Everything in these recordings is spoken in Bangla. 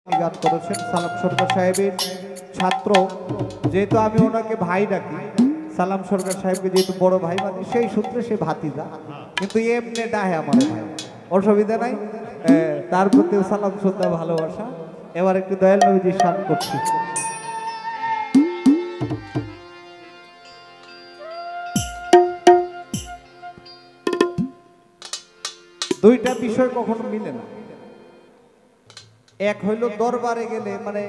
গান করেছেন সালাম সরকার সাহেবের ছাত্র, যেহেতু আমি ওনাকে ভাই ডাকি, সালাম সরকার সাহেবকে যেহেতু বড় ভাই মানি, সেই সূত্রে সে ভাতিজা, কিন্তু এমনি ডাহে আমার ভাই, অসুবিধা নাই। তার প্রতি সালাম শ্রদ্ধা ভালোবাসা। এবার একটু দয়াল নবীজি শান করছি। দুইটা বিষয় কখনো মিলে না। এক হইল দরবারে গেলে, মানে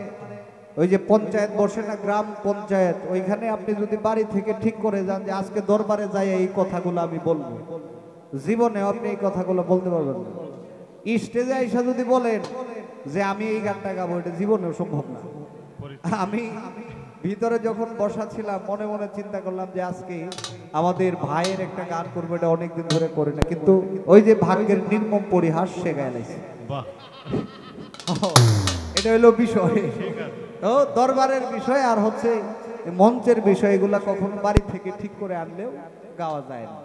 ওই যে পঞ্চায়েত বসে না, গ্রাম পঞ্চায়েত, ওইখানে আপনি যদি বাড়ি থেকে ঠিক করে যান যে আজকে দরবারে যাই এই কথাগুলো আমি বলবো, জীবনে আপনি এই কথাগুলো বলতে পারবেন না। স্টেজে আইসা যদি বলেন যে আমি এই গানটা গাবো, এটা জীবনেও সম্ভব না। আমি ভিতরে যখন বসা ছিলাম মনে মনে চিন্তা করলাম যে আজকে আমাদের ভাইয়ের একটা গান করবো, এটা অনেকদিন ধরে করি না, কিন্তু ওই যে ভাগ্যের নির্মম পরিহাস সে গায়ে লাগছে। এটা হইলো বিষয়, তো দরবারের বিষয় আর হচ্ছে মঞ্চের বিষয়, এগুলা কখনো বাড়ি থেকে ঠিক করে আনলেও গাওয়া যায় না।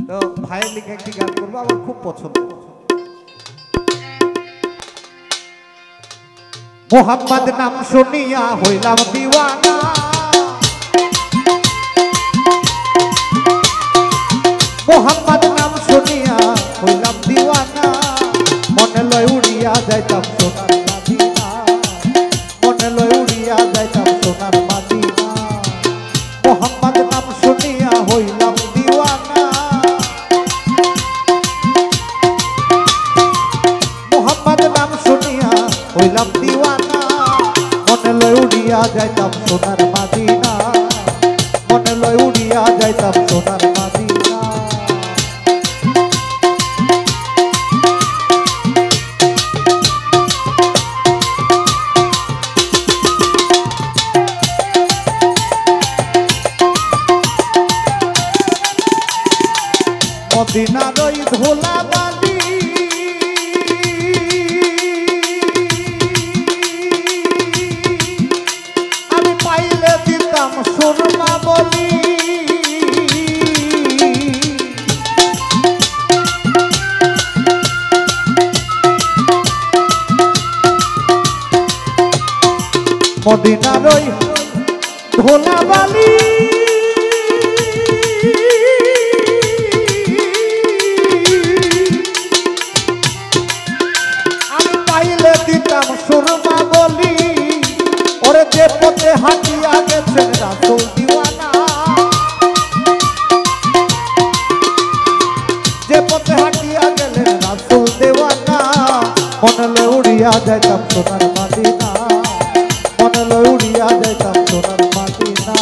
তো ভাইয়ের লিখে একটি গান করবো, আমার খুব পছন্দ। মোহাম্মদ নাম শুনিয়া হইলাম দিওয়ানা, মোহাম্মদ নাম শুনিয়া হইলাম দিওয়ানা, মনে লয় উড়িয়া যাইতাম সোনার মাদিনা, মনে লয় উড়িয়া যাইতাম সোনার মাদিনা। মোহাম্মদ নাম শুনিয়া হইলাম দিওয়ানা, মোহাম্মদ নাম শুনিয়া হইলাম দিওয়ানা, মনে লয় উড়িয়া যাইতাম সোনার মাদিনা, মনে লয় উড়িয়া যাইতাম সোনার মাদিনা। মদিনার ওই ধোলা বালি, আমি পাইলে দিতাম সুরমা বলি, মদিনার ওই ধোলা বালি, দিতাম সুরমা বলি। ওরে যে পথে হাঁটিয়া গেছেন রাসূল দিওয়ানা, যে পথে হাঁটিয়া গেলেন রাসূল দেওয়ানা, মনে লয় উড়িয়া যাইতাম সোনার মাদিনা, মনে লয় উড়িয়া যাইতাম সোনার মাদিনা।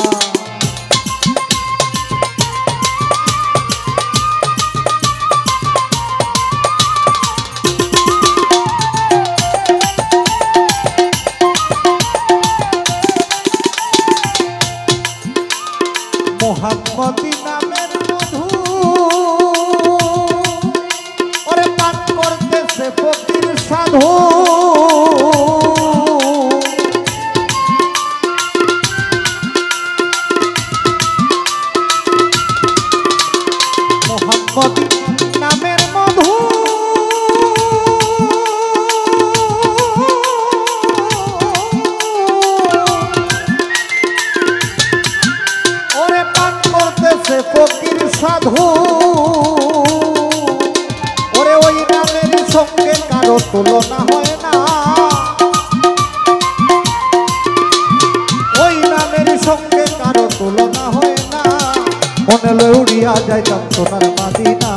মোহাম্মদী নামের মধু ওরে পান করতেছে ফকির সাধু, মোহাম্মদী নামের মধু ফকির সাধু। ওরে ওই নামের সঙ্গে কারো তুলনা হয় না, ওই নামের সঙ্গে কারো তুলনা হয় না। মনে লয় উড়িয়া যাইতাম সোনার মাদিনা,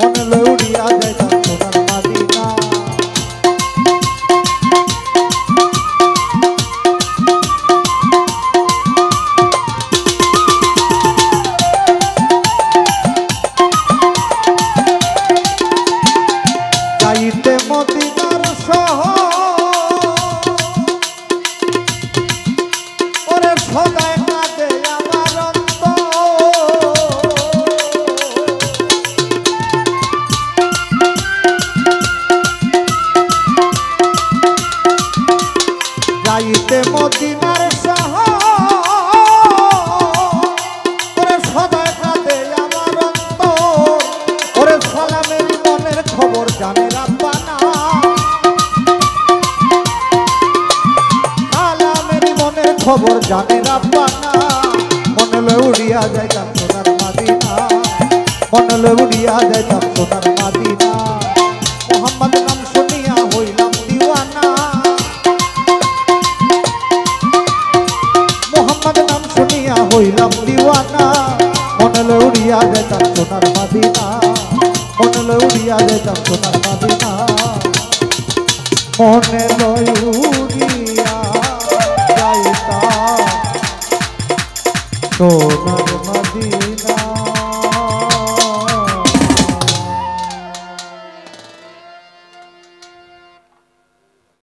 মনে লয় উড়িয়া যাইতাম সোনার মাদিনা। যাইতে মদিনার শহর, ওরে সদায় কাঁদে আমার অন্তর, খবর জানে রাব্বানা মনে লয় উড়িয়া যাইতাম সোনার মাদিনা মনে লয় উড়িয়া যাইতাম সোনার মাদিনা মোহাম্মদ নাম শুনিয়া হইলাম দিওয়ানা মোহাম্মদ নাম শুনিয়া হইলাম দিওয়ানা মনে লয় উড়িয়া যাইতাম সোনার মাদিনা মনে লয় উড়িয়া যাইতাম সোনার মাদিনা মনে লয় উড়িয়া যাইতাম সোনার মাদিনা।